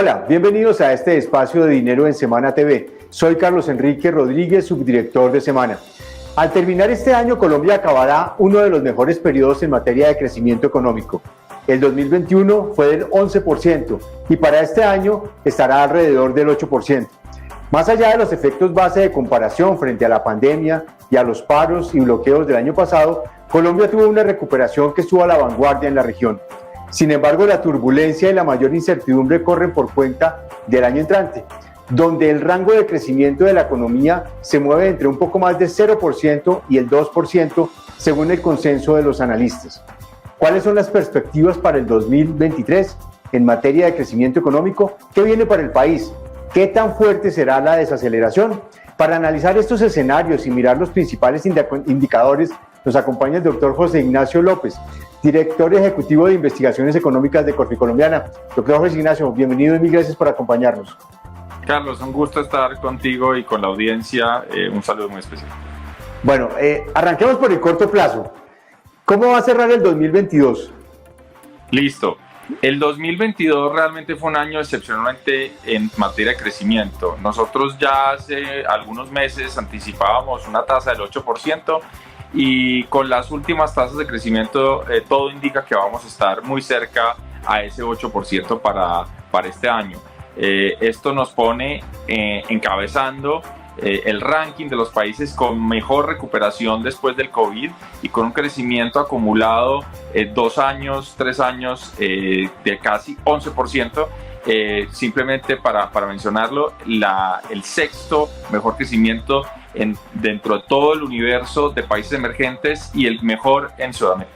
Hola, bienvenidos a este espacio de Dinero en Semana TV. Soy Carlos Enrique Rodríguez, subdirector de Semana. Al terminar este año, Colombia acabará uno de los mejores periodos en materia de crecimiento económico. El 2021 fue del 11% y para este año estará alrededor del 8%. Más allá de los efectos base de comparación frente a la pandemia y a los paros y bloqueos del año pasado, Colombia tuvo una recuperación que estuvo a la vanguardia en la región. Sin embargo, la turbulencia y la mayor incertidumbre corren por cuenta del año entrante, donde el rango de crecimiento de la economía se mueve entre un poco más de 0% y el 2%, según el consenso de los analistas. ¿Cuáles son las perspectivas para el 2023 en materia de crecimiento económico? ¿Qué viene para el país? ¿Qué tan fuerte será la desaceleración? Para analizar estos escenarios y mirar los principales indicadores, nos acompaña el doctor José Ignacio López, director ejecutivo de Investigaciones Económicas de Corficolombiana. Doctor José Ignacio, bienvenido y mil gracias por acompañarnos. Carlos, un gusto estar contigo y con la audiencia. Un saludo muy especial. Bueno, arranquemos por el corto plazo. ¿Cómo va a cerrar el 2022? Listo. El 2022 realmente fue un año excepcionalmente en materia de crecimiento. Nosotros ya hace algunos meses anticipábamos una tasa del 8%. Y con las últimas tasas de crecimiento todo indica que vamos a estar muy cerca a ese 8% para este año. Esto nos pone encabezando el ranking de los países con mejor recuperación después del COVID y con un crecimiento acumulado 2 años, 3 años de casi 11%. Simplemente para mencionarlo, el sexto mejor crecimiento dentro de todo el universo de países emergentes y el mejor en Sudamérica.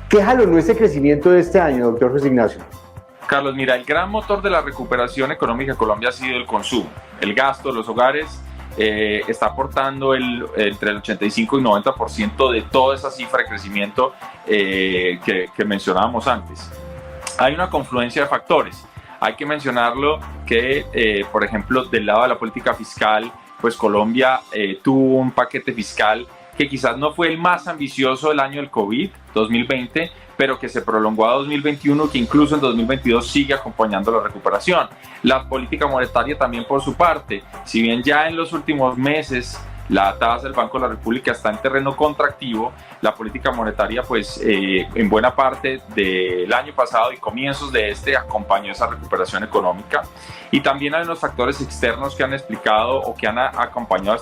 ¿Qué jalonó ese crecimiento de este año, doctor José Ignacio? Carlos, mira, el gran motor de la recuperación económica de Colombia ha sido el consumo. El gasto de los hogares está aportando entre el 85 y 90% de toda esa cifra de crecimiento que mencionábamos antes. Hay una confluencia de factores. Hay que mencionarlo que, por ejemplo, del lado de la política fiscal, pues Colombia tuvo un paquete fiscal que quizás no fue el más ambicioso del año del COVID, 2020, pero que se prolongó a 2021, que incluso en 2022 sigue acompañando la recuperación. La política monetaria también por su parte, si bien ya en los últimos meses la tasa del Banco de la República está en terreno contractivo, la política monetaria pues en buena parte del año pasado y comienzos de este acompañó esa recuperación económica. Y también hay unos factores externos que han explicado o que han acompañado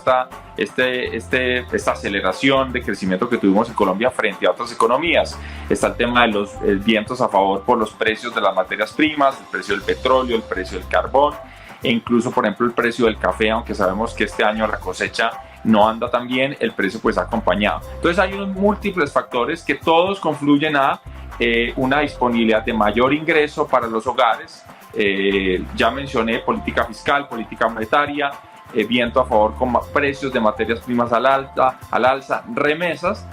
esta aceleración de crecimiento que tuvimos en Colombia frente a otras economías. Está el tema de los vientos a favor por los precios de las materias primas, el precio del petróleo, el precio del carbón, e incluso, por ejemplo, el precio del café, aunque sabemos que este año la cosecha no anda tan bien, el precio pues ha acompañado. Entonces hay unos múltiples factores que todos confluyen a una disponibilidad de mayor ingreso para los hogares. Ya mencioné política fiscal, política monetaria, viento a favor con precios de materias primas al alza, remesas.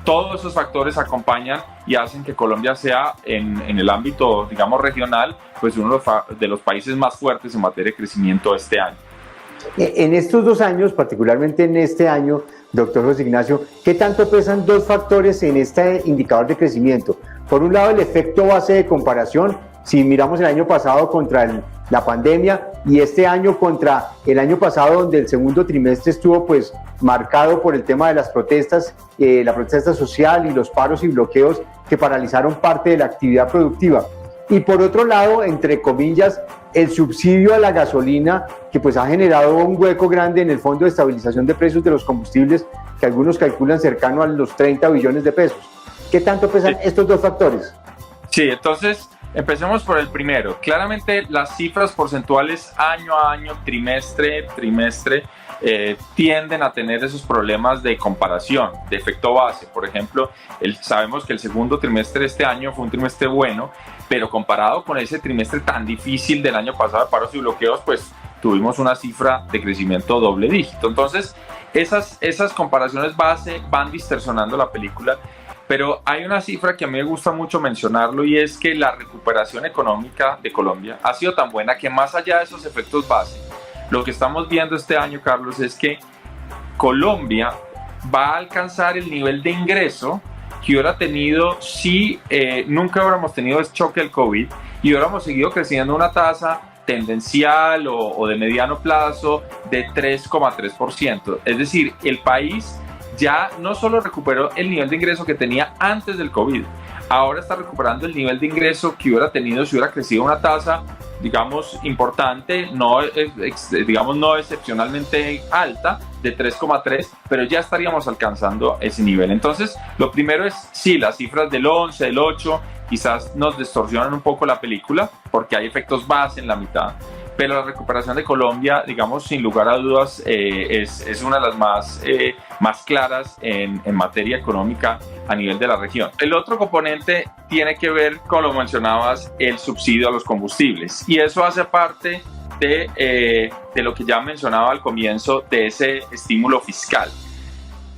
Todos esos factores acompañan y hacen que Colombia sea en el ámbito, digamos, regional, pues uno de los países más fuertes en materia de crecimiento este año. En estos 2 años, particularmente en este año, doctor José Ignacio, ¿qué tanto pesan 2 factores en este indicador de crecimiento? Por un lado, el efecto base de comparación. Si miramos el año pasado contra la pandemia y este año contra el año pasado, donde el segundo trimestre estuvo pues marcado por el tema de las protestas, la protesta social y los paros y bloqueos que paralizaron parte de la actividad productiva. Y por otro lado, entre comillas, el subsidio a la gasolina, que pues ha generado un hueco grande en el Fondo de Estabilización de Precios de los Combustibles, que algunos calculan cercano a los 30 billones de pesos. ¿Qué tanto pesan estos 2 factores? Sí, entonces empecemos por el primero. Claramente las cifras porcentuales año a año, trimestre, tienden a tener esos problemas de comparación, de efecto base. Por ejemplo, sabemos que el segundo trimestre de este año fue un trimestre bueno, pero comparado con ese trimestre tan difícil del año pasado de paros y bloqueos, pues tuvimos una cifra de crecimiento doble dígito. Entonces, esas comparaciones base van distorsionando la película. Pero hay una cifra que a mí me gusta mucho mencionarlo y es que la recuperación económica de Colombia ha sido tan buena que más allá de esos efectos base, lo que estamos viendo este año, Carlos, es que Colombia va a alcanzar el nivel de ingreso que hubiera tenido si nunca hubiéramos tenido el choque del COVID y hubiéramos seguido creciendo a una tasa tendencial o de mediano plazo de 3,3%. Es decir, el país ya no solo recuperó el nivel de ingreso que tenía antes del COVID, ahora está recuperando el nivel de ingreso que hubiera tenido si hubiera crecido una tasa, digamos, importante, no excepcionalmente alta, de 3,3, pero ya estaríamos alcanzando ese nivel. Entonces, lo primero es, sí, las cifras del 11, del 8, quizás nos distorsionan un poco la película, porque hay efectos base en la mitad, pero la recuperación de Colombia, digamos, sin lugar a dudas, es una de las más claras en materia económica a nivel de la región. El otro componente tiene que ver, como lo mencionabas, el subsidio a los combustibles, y eso hace parte de lo que ya mencionaba al comienzo, de ese estímulo fiscal.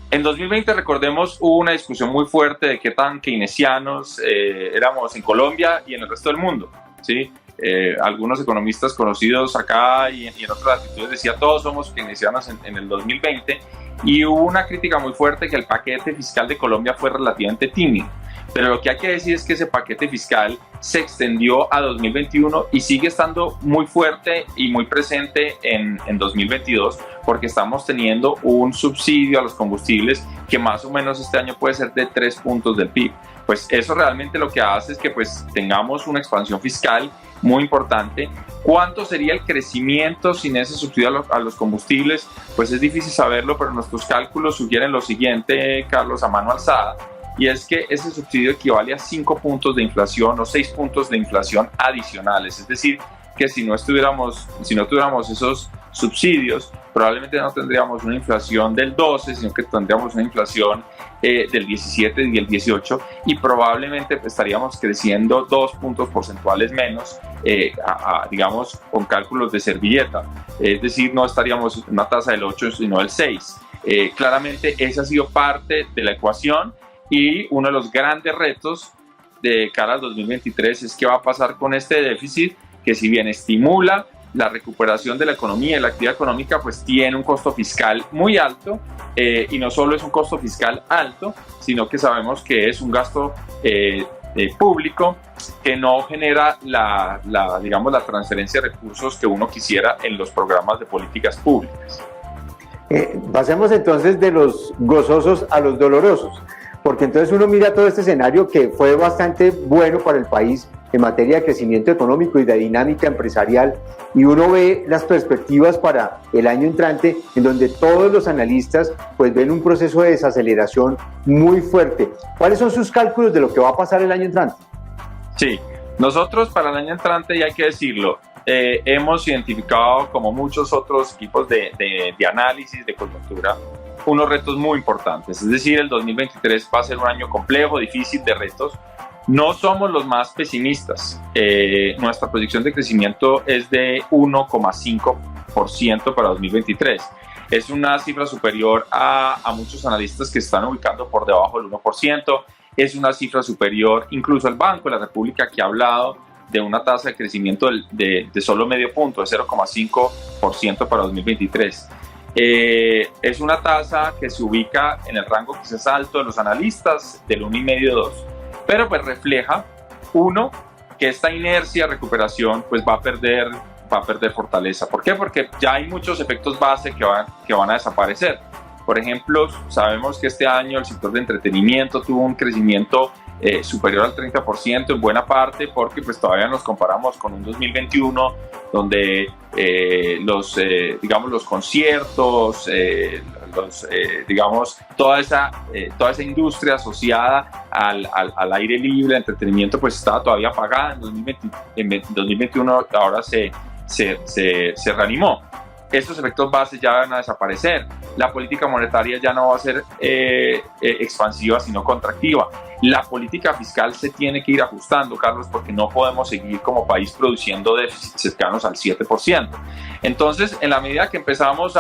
En 2020, recordemos, hubo una discusión muy fuerte de qué tan keynesianos éramos en Colombia y en el resto del mundo, ¿sí? Algunos economistas conocidos acá y en otras latitudes decían todos somos keynesianos en el 2020, y hubo una crítica muy fuerte que el paquete fiscal de Colombia fue relativamente tímido. Pero lo que hay que decir es que ese paquete fiscal se extendió a 2021 y sigue estando muy fuerte y muy presente en 2022, porque estamos teniendo un subsidio a los combustibles que más o menos este año puede ser de 3 puntos del PIB. Pues eso realmente lo que hace es que pues tengamos una expansión fiscal muy importante. ¿Cuánto sería el crecimiento sin ese subsidio a los combustibles? Pues es difícil saberlo, pero nuestros cálculos sugieren lo siguiente, Carlos, a mano alzada, y es que ese subsidio equivale a 5 puntos de inflación o 6 puntos de inflación adicionales. Es decir, que si no tuviéramos esos subsidios, probablemente no tendríamos una inflación del 12, sino que tendríamos una inflación del 17 y el 18, y probablemente estaríamos creciendo 2 puntos porcentuales menos, digamos, con cálculos de servilleta. Es decir, no estaríamos en una tasa del 8, sino del 6. Claramente, esa ha sido parte de la ecuación, y uno de los grandes retos de cara al 2023 es qué va a pasar con este déficit, que si bien estimula la recuperación de la economía y la actividad económica, pues tiene un costo fiscal muy alto, y no solo es un costo fiscal alto, sino que sabemos que es un gasto público que no genera la transferencia de recursos que uno quisiera en los programas de políticas públicas. Pasemos entonces de los gozosos a los dolorosos, porque entonces uno mira todo este escenario que fue bastante bueno para el país en materia de crecimiento económico y de dinámica empresarial, y uno ve las perspectivas para el año entrante, en donde todos los analistas pues ven un proceso de desaceleración muy fuerte. ¿Cuáles son sus cálculos de lo que va a pasar el año entrante? Sí, nosotros para el año entrante, y hay que decirlo, hemos identificado, como muchos otros equipos de análisis de coyuntura, unos retos muy importantes. Es decir, el 2023 va a ser un año complejo, difícil, de retos. No somos los más pesimistas. Nuestra proyección de crecimiento es de 1,5% para 2023. Es una cifra superior a muchos analistas que están ubicando por debajo del 1%. Es una cifra superior incluso al Banco de la República, que ha hablado de una tasa de crecimiento de solo medio punto, de 0,5% para 2023. Es una tasa que se ubica en el rango quizás alto de los analistas, del 1,5-2, pero pues refleja, uno, que esta inercia de recuperación pues va a perder fortaleza. ¿Por qué? Porque ya hay muchos efectos base que van a desaparecer. Por ejemplo, sabemos que este año el sector de entretenimiento tuvo un crecimiento superior al 30%, en buena parte porque pues todavía nos comparamos con un 2021 donde los conciertos, toda esa industria asociada al aire libre, al entretenimiento, pues estaba todavía apagada. En 2021 ahora se reanimó. Estos efectos bases ya van a desaparecer. La política monetaria ya no va a ser expansiva, sino contractiva. La política fiscal se tiene que ir ajustando, Carlos, porque no podemos seguir como país produciendo déficits cercanos al 7%. Entonces, en la medida que empezamos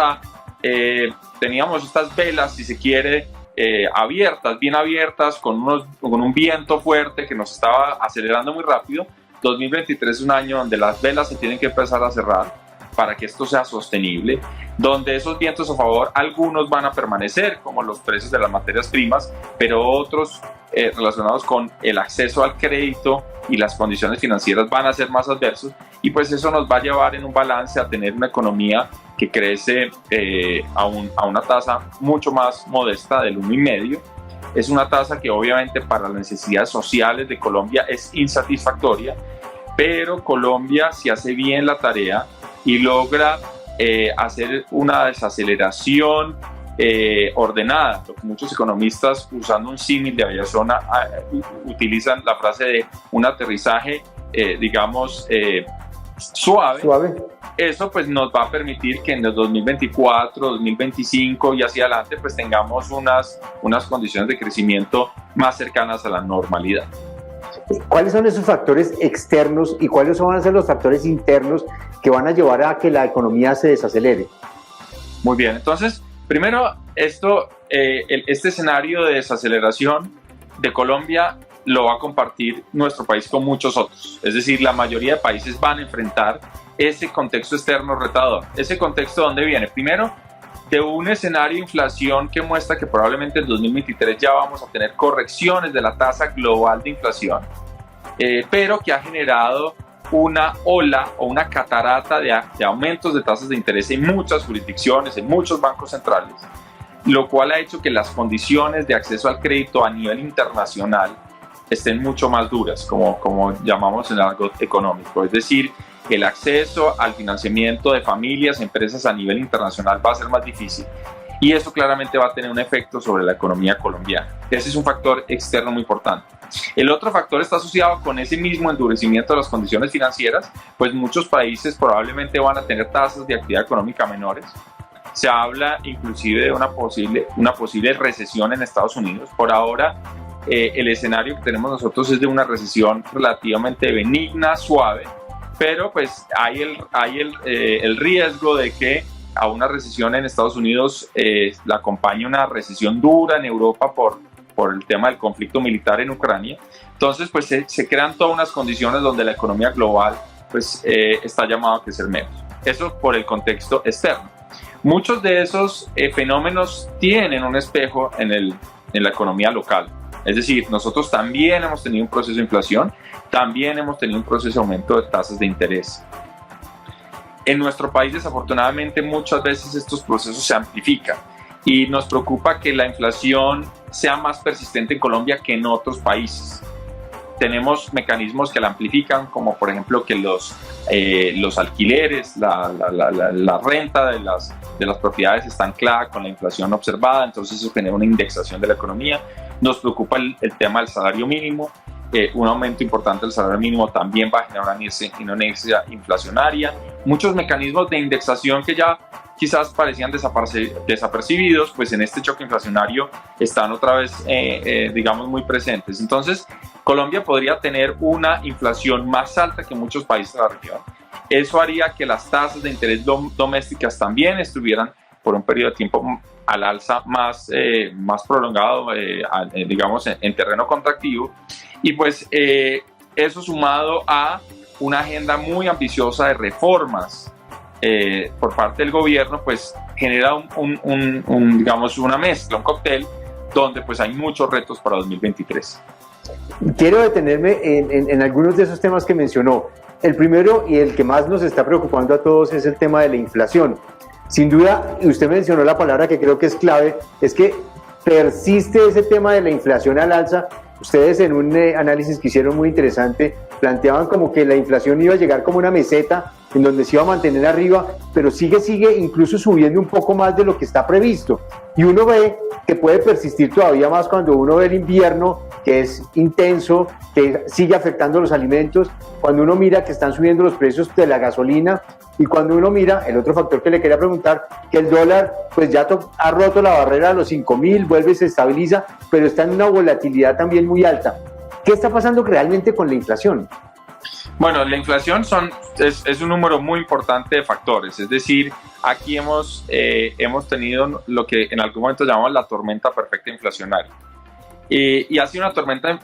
teníamos estas velas, si se quiere, bien abiertas, con un viento fuerte que nos estaba acelerando muy rápido. 2023 es un año donde las velas se tienen que empezar a cerrar. para que esto sea sostenible, donde esos vientos a favor, algunos van a permanecer, como los precios de las materias primas, pero otros relacionados con el acceso al crédito y las condiciones financieras van a ser más adversos, y pues eso nos va a llevar en un balance a tener una economía que crece a una tasa mucho más modesta del 1,5%. Es una tasa que obviamente para las necesidades sociales de Colombia es insatisfactoria, pero Colombia, si hace bien la tarea y logra hacer una desaceleración ordenada, lo que muchos economistas, usando un símil de aviación, utilizan la frase de un aterrizaje, suave. Eso pues nos va a permitir que en el 2024, 2025 y hacia adelante pues tengamos unas condiciones de crecimiento más cercanas a la normalidad. ¿Cuáles son esos factores externos y cuáles van a ser los factores internos que van a llevar a que la economía se desacelere? Muy bien, entonces, primero, este escenario de desaceleración de Colombia lo va a compartir nuestro país con muchos otros. Es decir, la mayoría de países van a enfrentar ese contexto externo retador. ¿Ese contexto dónde viene? Primero, de un escenario de inflación que muestra que probablemente en 2023 ya vamos a tener correcciones de la tasa global de inflación, pero que ha generado una ola o una catarata de aumentos de tasas de interés en muchas jurisdicciones, en muchos bancos centrales, lo cual ha hecho que las condiciones de acceso al crédito a nivel internacional estén mucho más duras, como llamamos en el argot económico. Es decir, el acceso al financiamiento de familias, empresas a nivel internacional va a ser más difícil, y eso claramente va a tener un efecto sobre la economía colombiana. Ese es un factor externo muy importante. El otro factor está asociado con ese mismo endurecimiento de las condiciones financieras, pues muchos países probablemente van a tener tasas de actividad económica menores. Se habla inclusive de una posible recesión en Estados Unidos. Por ahora, el escenario que tenemos nosotros es de una recesión relativamente benigna, suave, pero pues hay el riesgo de que a una recesión en Estados Unidos la acompañe una recesión dura en Europa por el tema del conflicto militar en Ucrania. Entonces pues se crean todas unas condiciones donde la economía global pues está llamada a crecer menos. Eso por el contexto externo. Muchos de esos fenómenos tienen un espejo en la economía local. Es decir, nosotros también hemos tenido un proceso de inflación, también hemos tenido un proceso de aumento de tasas de interés. En nuestro país, desafortunadamente, muchas veces estos procesos se amplifican y nos preocupa que la inflación sea más persistente en Colombia que en otros países. Tenemos mecanismos que la amplifican, como por ejemplo que los alquileres, la renta de las propiedades está anclada con la inflación observada, entonces eso genera una indexación de la economía. Nos preocupa el tema del salario mínimo. Un aumento importante del salario mínimo también va a generar una inercia inflacionaria. Muchos mecanismos de indexación que ya quizás parecían desapercibidos, pues en este choque inflacionario están otra vez, muy presentes. Entonces, Colombia podría tener una inflación más alta que muchos países de la región. Eso haría que las tasas de interés domésticas también estuvieran por un periodo de tiempo al alza más prolongado, en terreno contractivo. Y pues eso sumado a una agenda muy ambiciosa de reformas por parte del gobierno, pues genera una mezcla, un cóctel donde pues hay muchos retos para 2023. Quiero detenerme en algunos de esos temas que mencionó. El primero y el que más nos está preocupando a todos es el tema de la inflación. Sin duda, y usted mencionó la palabra que creo que es clave, es que persiste ese tema de la inflación al alza. Ustedes en un análisis que hicieron muy interesante planteaban como que la inflación iba a llegar como una meseta en donde se iba a mantener arriba, pero sigue incluso subiendo un poco más de lo que está previsto. Y uno ve que puede persistir todavía más cuando uno ve el invierno, que es intenso, que sigue afectando los alimentos, cuando uno mira que están subiendo los precios de la gasolina, y cuando uno mira, el otro factor que le quería preguntar, que el dólar pues ya ha roto la barrera de los 5.000, vuelve y se estabiliza, pero está en una volatilidad también muy alta. ¿Qué está pasando realmente con la inflación? Bueno, la inflación es un número muy importante de factores, es decir, aquí hemos tenido lo que en algún momento llamamos la tormenta perfecta inflacionaria. Y ha sido una tormenta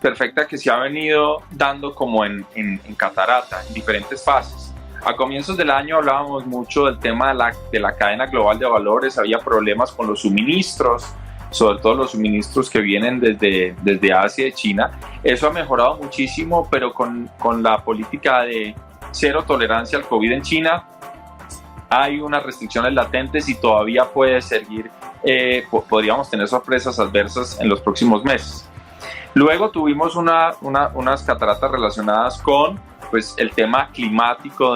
perfecta que se ha venido dando como en catarata, en diferentes fases. A comienzos del año hablábamos mucho del tema de la cadena global de valores, había problemas con los suministros, sobre todo los suministros que vienen desde Asia y China. Eso ha mejorado muchísimo, pero con la política de cero tolerancia al COVID en China, hay unas restricciones latentes y todavía puede seguir, podríamos tener sorpresas adversas en los próximos meses. Luego tuvimos unas cataratas relacionadas con pues, el tema climático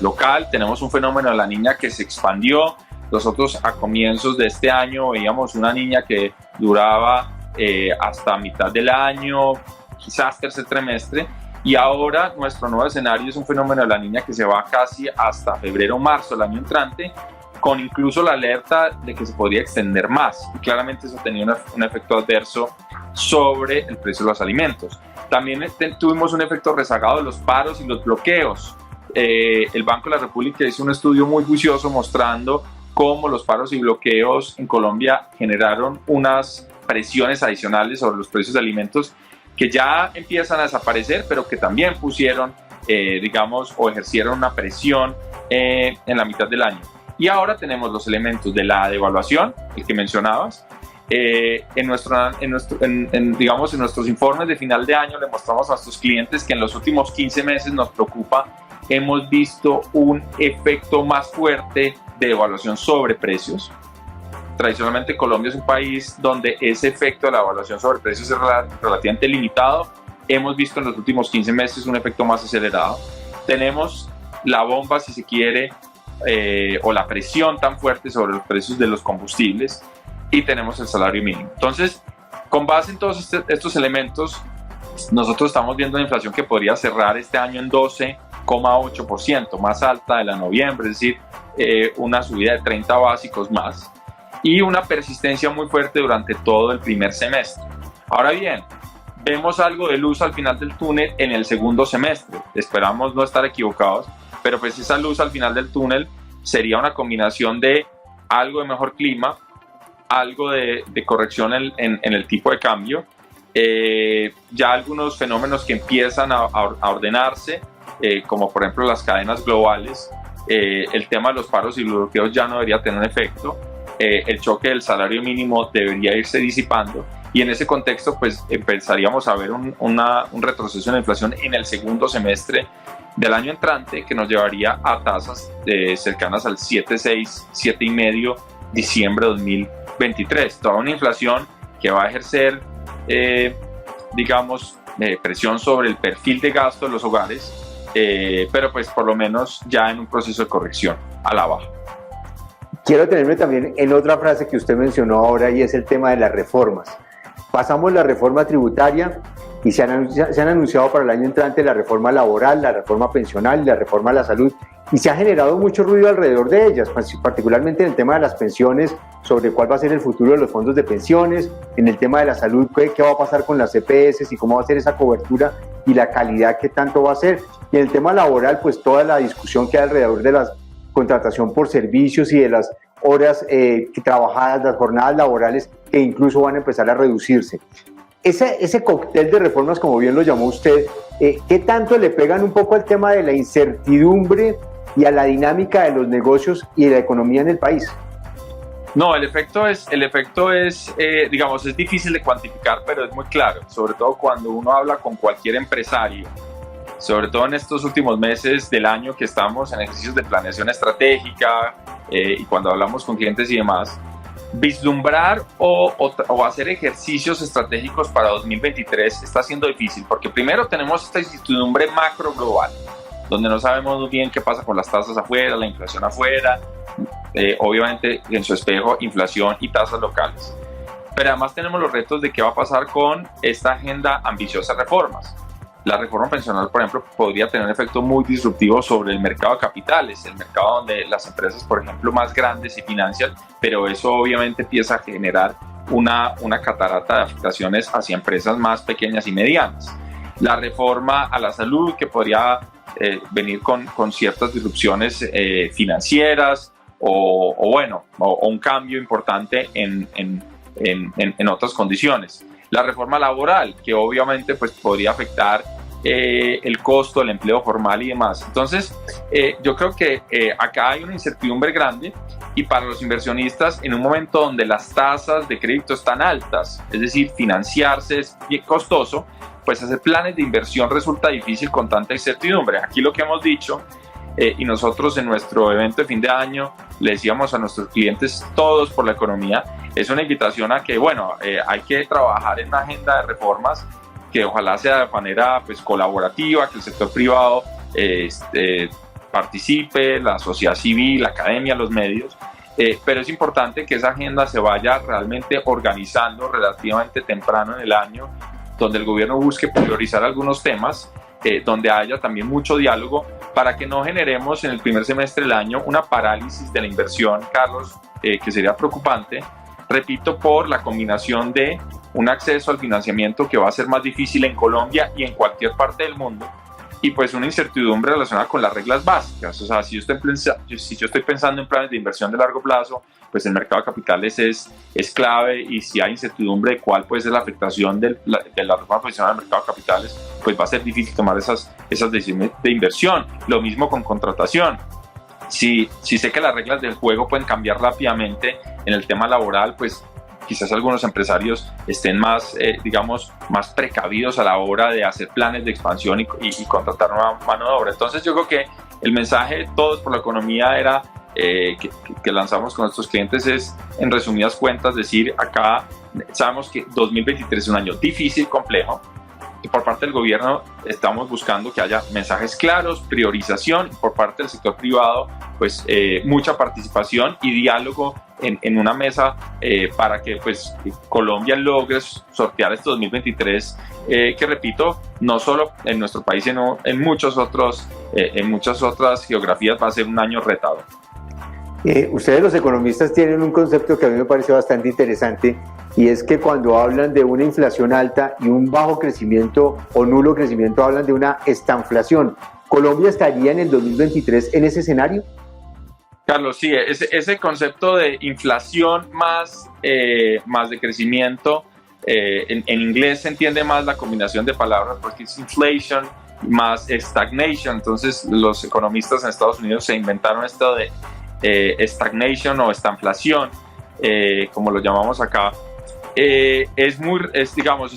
local. Tenemos un fenómeno de la Niña que se expandió. Nosotros a comienzos de este año veíamos una Niña que duraba hasta mitad del año, quizás tercer trimestre, y ahora nuestro nuevo escenario es un fenómeno de la Niña que se va casi hasta febrero o marzo del año entrante, con incluso la alerta de que se podría extender más, y claramente eso tenía un efecto adverso sobre el precio de los alimentos. También tuvimos un efecto rezagado de los paros y los bloqueos. El Banco de la República hizo un estudio muy juicioso mostrando cómo los paros y bloqueos en Colombia generaron unas presiones adicionales sobre los precios de alimentos que ya empiezan a desaparecer, pero que también pusieron, digamos, o ejercieron una presión en la mitad del año. Y ahora tenemos los elementos de la devaluación, el que mencionabas. En nuestros informes de final de año le mostramos a nuestros clientes que en los últimos 15 meses nos preocupa, hemos visto un efecto más fuerte de devaluación sobre precios. Tradicionalmente Colombia es un país donde ese efecto de la evaluación sobre precios es relativamente limitado. Hemos visto en los últimos 15 meses un efecto más acelerado. Tenemos la bomba, si se quiere, o la presión tan fuerte sobre los precios de los combustibles, y tenemos el salario mínimo. Entonces, con base en todos estos elementos, nosotros estamos viendo una inflación que podría cerrar este año en 12,8%, más alta de la de noviembre, es decir, una subida de 30 básicos más, y una persistencia muy fuerte durante todo el primer semestre. Ahora bien, vemos algo de luz al final del túnel en el segundo semestre. Esperamos no estar equivocados, pero pues esa luz al final del túnel sería una combinación de algo de mejor clima, algo de corrección en el tipo de cambio, ya algunos fenómenos que empiezan a ordenarse, como por ejemplo las cadenas globales, el tema de los paros y bloqueos ya no debería tener efecto, el choque del salario mínimo debería irse disipando, y en ese contexto pues empezaríamos a ver un retroceso en la inflación en el segundo semestre del año entrante, que nos llevaría a tasas cercanas al 7,6, 7,5 diciembre de 2023. Toda una inflación que va a ejercer, presión sobre el perfil de gasto de los hogares, pero pues por lo menos ya en un proceso de corrección a la baja. Quiero detenerme también en otra frase que usted mencionó ahora, y es el tema de las reformas. Pasamos la reforma tributaria y se han anunciado para el año entrante la reforma laboral, la reforma pensional y la reforma a la salud, y se ha generado mucho ruido alrededor de ellas, particularmente en el tema de las pensiones, sobre cuál va a ser el futuro de los fondos de pensiones, en el tema de la salud, qué va a pasar con las EPS y cómo va a ser esa cobertura y la calidad que tanto va a ser, y en el tema laboral, pues toda la discusión que hay alrededor de la contratación por servicios y de las horas trabajadas, las jornadas laborales que incluso van a empezar a reducirse. Ese cóctel de reformas, como bien lo llamó usted, ¿qué tanto le pegan un poco al tema de la incertidumbre y a la dinámica de los negocios y de la economía en el país? No, el efecto es, digamos, es difícil de cuantificar, pero es muy claro, sobre todo cuando uno habla con cualquier empresario, sobre todo en estos últimos meses del año que estamos en ejercicios de planeación estratégica, y cuando hablamos con clientes y demás, vislumbrar o hacer ejercicios estratégicos para 2023 está siendo difícil, porque primero tenemos esta incertidumbre macro global, donde no sabemos muy bien qué pasa con las tasas afuera, la inflación afuera, obviamente en su espejo inflación y tasas locales. Pero además tenemos los retos de qué va a pasar con esta agenda ambiciosa de reformas. La reforma pensional, por ejemplo, podría tener un efecto muy disruptivo sobre el mercado de capitales, el mercado donde las empresas, por ejemplo, más grandes se financian, pero eso obviamente empieza a generar una catarata de afectaciones hacia empresas más pequeñas y medianas. La reforma a la salud, que podría venir con ciertas disrupciones financieras o un cambio importante en otras condiciones. La reforma laboral, que obviamente pues, podría afectar el costo del empleo formal y demás. Entonces, yo creo que acá hay una incertidumbre grande, y para los inversionistas, en un momento donde las tasas de crédito están altas, es decir, financiarse es bien costoso, pues hacer planes de inversión resulta difícil con tanta incertidumbre. Aquí lo que hemos dicho, y nosotros en nuestro evento de fin de año le decíamos a nuestros clientes, todos por la economía, es una invitación a que, bueno, hay que trabajar en una agenda de reformas que ojalá sea de manera pues colaborativa, que el sector privado participe, la sociedad civil, la academia, los medios, pero es importante que esa agenda se vaya realmente organizando relativamente temprano en el año, donde el gobierno busque priorizar algunos temas, donde haya también mucho diálogo, para que no generemos en el primer semestre del año una parálisis de la inversión, Carlos, que sería preocupante, repito, por la combinación de un acceso al financiamiento que va a ser más difícil en Colombia y en cualquier parte del mundo, y pues una incertidumbre relacionada con las reglas básicas. O sea, si yo estoy pensando en planes de inversión de largo plazo, pues el mercado de capitales es clave, y si hay incertidumbre de cuál puede ser la afectación de la reforma profesional del mercado de capitales, pues va a ser difícil tomar esas decisiones de inversión. Lo mismo con contratación. Si sé que las reglas del juego pueden cambiar rápidamente en el tema laboral, pues quizás algunos empresarios estén más, más precavidos a la hora de hacer planes de expansión y contratar nueva mano de obra. Entonces yo creo que el mensaje Todos por la Economía era que lanzamos con nuestros clientes es, en resumidas cuentas, decir, acá sabemos que 2023 es un año difícil, complejo, y por parte del gobierno estamos buscando que haya mensajes claros, priorización, y por parte del sector privado, pues mucha participación y diálogo en una mesa para que pues Colombia logre sortear este 2023, que repito, no solo en nuestro país, sino en muchas otras geografías va a ser un año retador. Ustedes los economistas tienen un concepto que a mí me parece bastante interesante, y es que cuando hablan de una inflación alta y un bajo crecimiento o nulo crecimiento, hablan de una estanflación. ¿Colombia estaría en el 2023 en ese escenario? Carlos, sí, ese concepto de inflación más de crecimiento, en inglés se entiende más la combinación de palabras, porque es inflation más stagnation. Entonces los economistas en Estados Unidos se inventaron esto de stagnation o estanflación, como lo llamamos acá. Es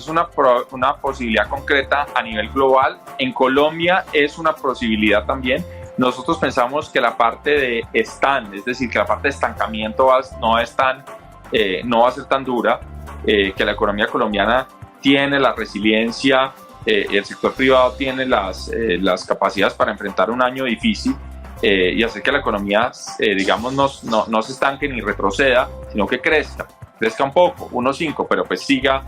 una posibilidad concreta a nivel global. En Colombia es una posibilidad también. Nosotros pensamos que la parte de es decir, que la parte de estancamiento no va a ser tan dura, que la economía colombiana tiene la resiliencia, el sector privado tiene las capacidades para enfrentar un año difícil, y hacer que la economía, no se estanque ni retroceda, sino que crezca un poco, 1.5, pero pues siga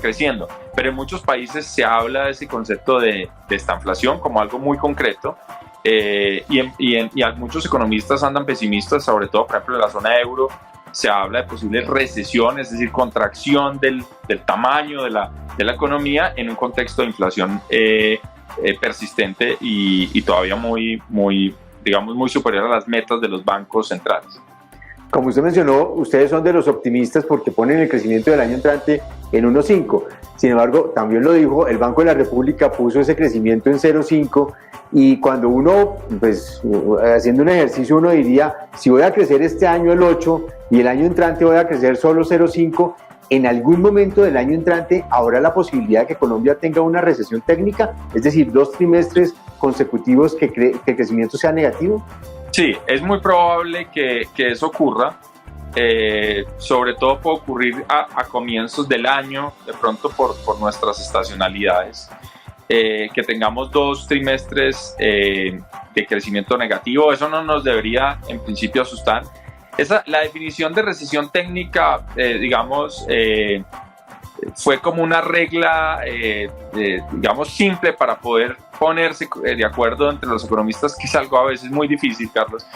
creciendo. Pero en muchos países se habla de ese concepto de estanflación como algo muy concreto, y muchos economistas andan pesimistas, sobre todo, por ejemplo, en la zona euro, se habla de posibles recesiones, es decir, contracción del tamaño de la economía en un contexto de inflación persistente y todavía muy superior a las metas de los bancos centrales. Como usted mencionó, ustedes son de los optimistas porque ponen el crecimiento del año entrante en 1.5. Sin embargo, también lo dijo, el Banco de la República puso ese crecimiento en 0.5, y cuando uno, pues haciendo un ejercicio, uno diría, si voy a crecer este año el 8 y el año entrante voy a crecer solo 0.5, en algún momento del año entrante habrá la posibilidad de que Colombia tenga una recesión técnica, es decir, 2 trimestres consecutivos que el crecimiento sea negativo. Sí, es muy probable que eso ocurra. Sobre todo puede ocurrir a comienzos del año, de pronto por nuestras estacionalidades, que tengamos 2 trimestres de crecimiento negativo. Eso no nos debería en principio asustar. La definición de recesión técnica, fue como una regla, simple para poder ponerse de acuerdo entre los economistas, que es algo a veces muy difícil, Carlos,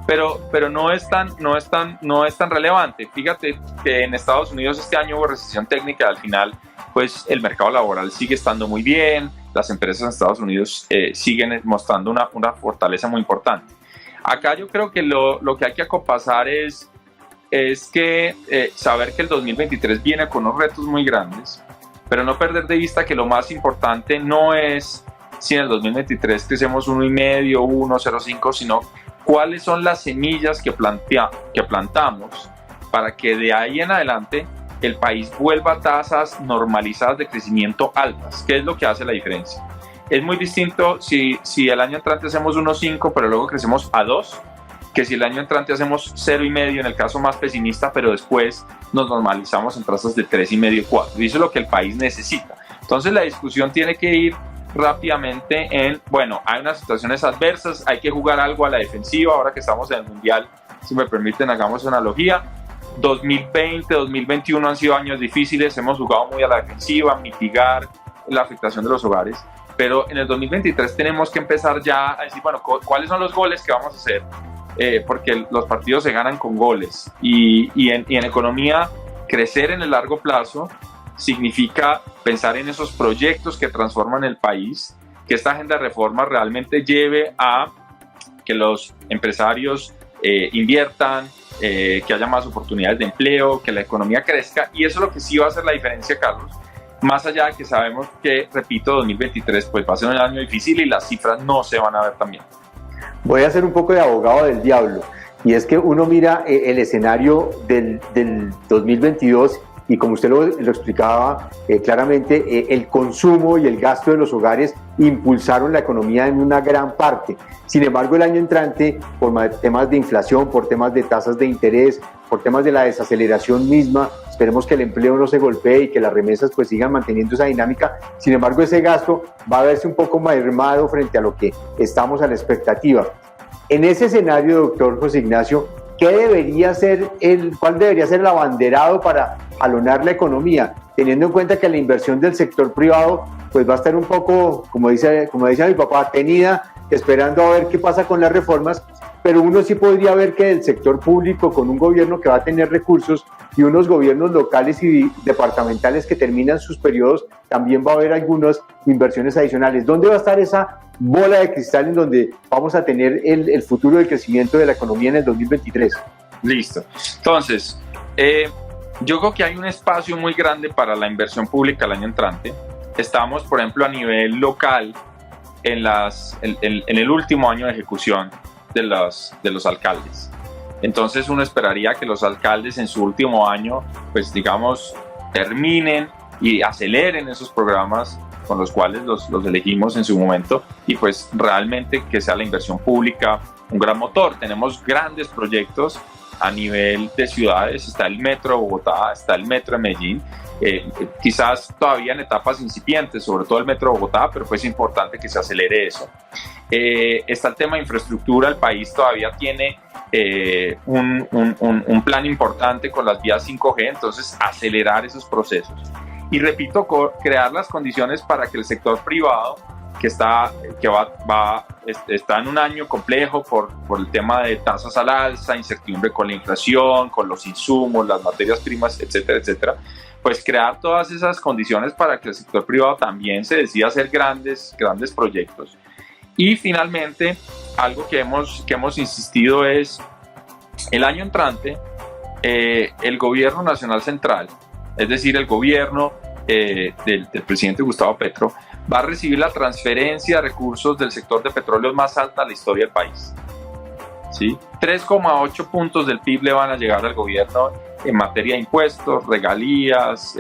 pero no es tan relevante. Fíjate que en Estados Unidos este año hubo recesión técnica, y al final pues el mercado laboral sigue estando muy bien, las empresas en Estados Unidos siguen mostrando una fortaleza muy importante. Acá yo creo que lo que hay que acopasar es que saber que el 2023 viene con unos retos muy grandes, pero no perder de vista que lo más importante no es si en el 2023 crecemos 1,5, 1,05, sino cuáles son las semillas que plantamos para que de ahí en adelante el país vuelva a tasas normalizadas de crecimiento altas. ¿Qué es lo que hace la diferencia? Es muy distinto si el año entrante hacemos 1,5 pero luego crecemos a 2, que si el año entrante hacemos 0,5 en el caso más pesimista, pero después nos normalizamos en tasas de 3,5, 4. Y eso es lo que el país necesita. Entonces la discusión tiene que ir rápidamente en, bueno, hay unas situaciones adversas, hay que jugar algo a la defensiva, ahora que estamos en el Mundial, si me permiten, hagamos analogía. 2020, 2021 han sido años difíciles, hemos jugado muy a la defensiva, mitigar la afectación de los hogares, pero en el 2023 tenemos que empezar ya a decir, bueno, ¿cuáles son los goles que vamos a hacer? Porque los partidos se ganan con goles y en economía crecer en el largo plazo significa pensar en esos proyectos que transforman el país, que esta agenda de reforma realmente lleve a que los empresarios inviertan, que haya más oportunidades de empleo, que la economía crezca, y eso es lo que sí va a hacer la diferencia, Carlos, más allá de que sabemos que, repito, 2023 pues va a ser un año difícil y las cifras no se van a ver tan bien. Voy a ser un poco de abogado del diablo, y es que uno mira el escenario del 2022 y como usted lo explicaba claramente, el consumo y el gasto de los hogares impulsaron la economía en una gran parte. Sin embargo, el año entrante, por temas de inflación, por temas de tasas de interés, por temas de la desaceleración misma, esperemos que el empleo no se golpee y que las remesas pues sigan manteniendo esa dinámica. Sin embargo, ese gasto va a verse un poco mermado frente a lo que estamos a la expectativa. En ese escenario, doctor José Ignacio, ¿cuál debería ser el abanderado para alonar la economía? Teniendo en cuenta que la inversión del sector privado pues va a estar un poco, como dice mi papá, tenida, esperando a ver qué pasa con las reformas, pero uno sí podría ver que el sector público, con un gobierno que va a tener recursos y unos gobiernos locales y departamentales que terminan sus periodos, también va a haber algunas inversiones adicionales. ¿Dónde va a estar esa bola de cristal en donde vamos a tener el futuro del crecimiento de la economía en el 2023? Listo. Entonces, yo creo que hay un espacio muy grande para la inversión pública el año entrante. Estamos, por ejemplo, a nivel local en el último año de ejecución de los alcaldes. Entonces uno esperaría que los alcaldes en su último año, pues digamos, terminen y aceleren esos programas con los cuales los elegimos en su momento y pues realmente que sea la inversión pública un gran motor. Tenemos grandes proyectos a nivel de ciudades, está el Metro de Bogotá, está el Metro de Medellín, quizás todavía en etapas incipientes, sobre todo el Metro de Bogotá, pero pues es importante que se acelere eso. Está el tema de infraestructura, el país todavía tiene un plan importante con las vías 5G, entonces acelerar esos procesos. Y repito, crear las condiciones para que el sector privado, que está en un año complejo por el tema de tasas al alza, incertidumbre con la inflación, con los insumos, las materias primas, etcétera, etcétera, pues crear todas esas condiciones para que el sector privado también se decida hacer grandes proyectos. Y finalmente, algo que hemos insistido es, el año entrante, el gobierno nacional central, es decir, el gobierno del presidente Gustavo Petro, va a recibir la transferencia de recursos del sector de petróleo más alta de la historia del país. ¿Sí? 3,8 puntos del PIB le van a llegar al gobierno en materia de impuestos, regalías,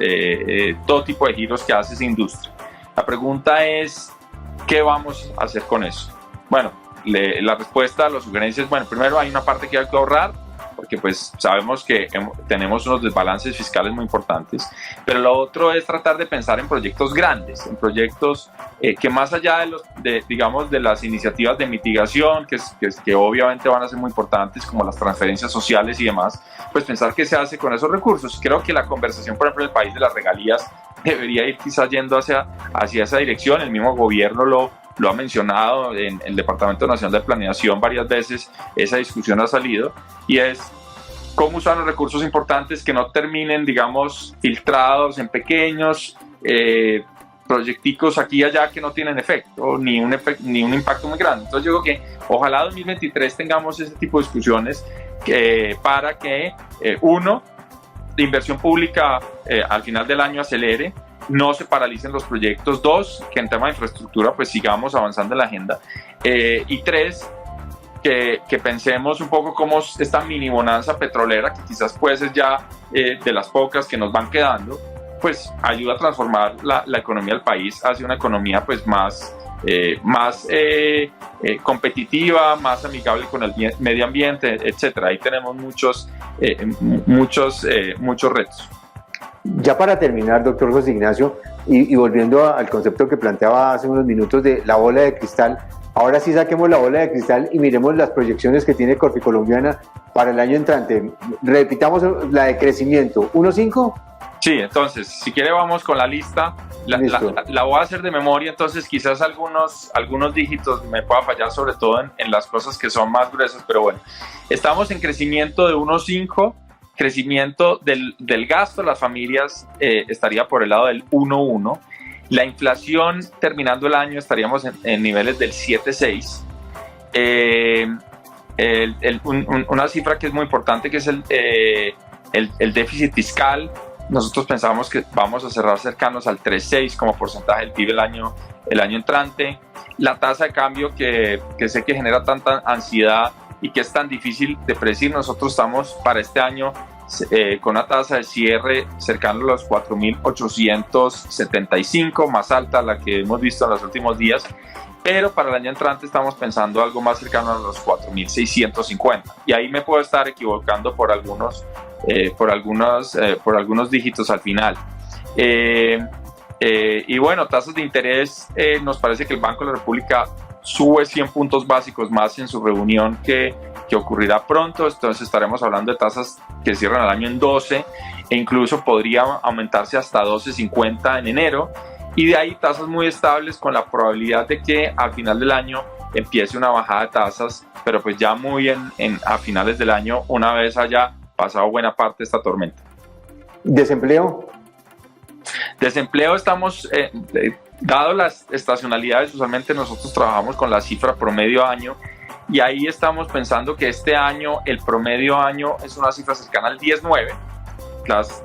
todo tipo de giros que hace esa industria. La pregunta es, ¿qué vamos a hacer con eso? Bueno, la respuesta, la sugerencia es, bueno, primero hay una parte que hay que ahorrar, porque pues sabemos que tenemos unos desbalances fiscales muy importantes, pero lo otro es tratar de pensar en proyectos grandes, en proyectos que más allá de las iniciativas de mitigación, que obviamente van a ser muy importantes, como las transferencias sociales y demás, pues pensar qué se hace con esos recursos. Creo que la conversación, por ejemplo, en el país de las regalías debería ir quizás yendo hacia esa dirección. El mismo gobierno lo ha mencionado en el Departamento Nacional de Planeación varias veces, esa discusión ha salido, y es cómo usar los recursos importantes que no terminen, digamos, filtrados en pequeños proyecticos aquí y allá que no tienen efecto, ni un impacto muy grande. Entonces yo creo que ojalá 2023 tengamos ese tipo de discusiones para que, la inversión pública al final del año acelere, no se paralicen los proyectos. 2, que en tema de infraestructura pues sigamos avanzando en la agenda. Y 3, que pensemos un poco cómo esta mini bonanza petrolera, que quizás puede ser ya de las pocas que nos van quedando, pues ayuda a transformar la economía del país hacia una economía pues más competitiva, más amigable con el medio ambiente, etcétera. Ahí tenemos muchos retos. Ya para terminar, doctor José Ignacio, y volviendo al concepto que planteaba hace unos minutos de la bola de cristal, ahora sí saquemos la bola de cristal y miremos las proyecciones que tiene Corficolombiana para el año entrante. Repitamos la de crecimiento, 1.5. Sí, entonces, si quiere vamos con la lista. La voy a hacer de memoria, entonces quizás algunos dígitos me pueda fallar, sobre todo en las cosas que son más gruesas, pero bueno. Estamos en crecimiento de 1.5, crecimiento del gasto de las familias estaría por el lado del 1.1. La inflación terminando el año estaríamos en niveles del 7.6. Una cifra que es muy importante, que es el déficit fiscal. Nosotros pensamos que vamos a cerrar cercanos al 3.6 como porcentaje del PIB el año entrante. La tasa de cambio que sé que genera tanta ansiedad y que es tan difícil de predecir, nosotros estamos para este año con una tasa de cierre cercana a los 4.875, más alta a la que hemos visto en los últimos días, pero para el año entrante estamos pensando algo más cercano a los 4.650, y ahí me puedo estar equivocando por algunos dígitos al final. Y bueno, tasas de interés, nos parece que el Banco de la República sube 100 puntos básicos más en su reunión que ocurrirá pronto, entonces estaremos hablando de tasas que cierran el año en 12 e incluso podría aumentarse hasta 12.50 en enero, y de ahí tasas muy estables con la probabilidad de que al final del año empiece una bajada de tasas, pero pues ya muy a finales del año, una vez haya pasado buena parte de esta tormenta. ¿Desempleo? Desempleo estamos, dado las estacionalidades, usualmente nosotros trabajamos con la cifra promedio año, y ahí estamos pensando que este año, el promedio año es una cifra cercana al 10.9.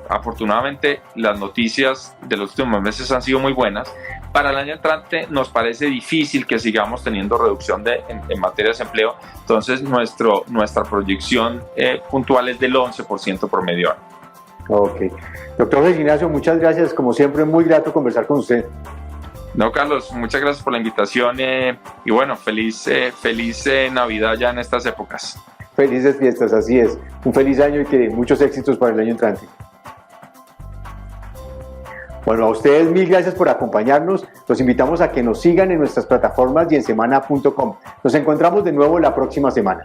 Afortunadamente las noticias de los últimos meses han sido muy buenas. Para el año entrante nos parece difícil que sigamos teniendo reducción en materia de desempleo, entonces nuestra proyección puntual es del 11% promedio año. Ok. Doctor José Ignacio, muchas gracias, como siempre muy grato conversar con usted. No, Carlos, muchas gracias por la invitación y bueno, feliz Navidad ya en estas épocas. Felices fiestas, así es. Un feliz año y que muchos éxitos para el año entrante. Bueno, a ustedes mil gracias por acompañarnos. Los invitamos a que nos sigan en nuestras plataformas y en semana.com. Nos encontramos de nuevo la próxima semana.